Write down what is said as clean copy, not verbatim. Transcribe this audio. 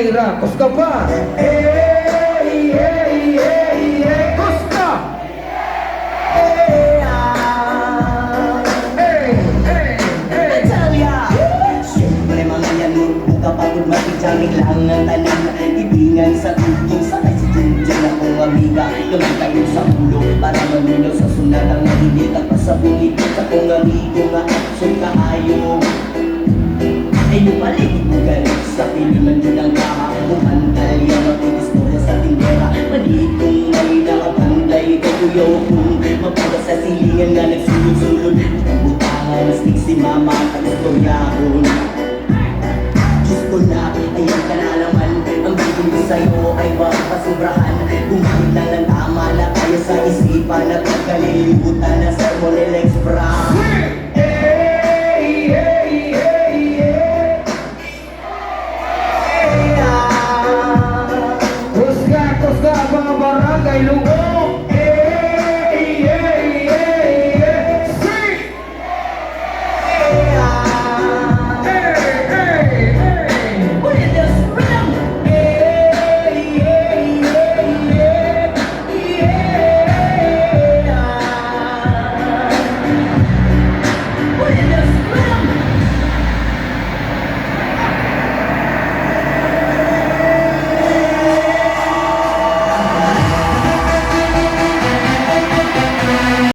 Mayra, Kuska ba? Kuska! Siyempre mga yan, kapagod matijaming lang ang tanan. Ibingan sa tugtog, sakay si Junjun akong amiga. Gamit tayo sa ulo para maminaw sa sunat ang nahilit at pasabungit sa kong amigo nga aksyon kaayo. Ay lumaligid mo galit sa pinunan yun ang kaha. Bumantal yan mag-istorya sa tindera. Manitong may nakabantay kaguyaw kong mapaga sa silingan nga nagsulod-sulod. Ang butangan, stick si mama at istoryahon. Diyos ko na, ayan ka na naman. Ang bigong ko sa'yo ay mapasubrahan. Gumamit lang ng tama na kaya sa isipan at pagkalilibutan na sermon ni Lex Brown.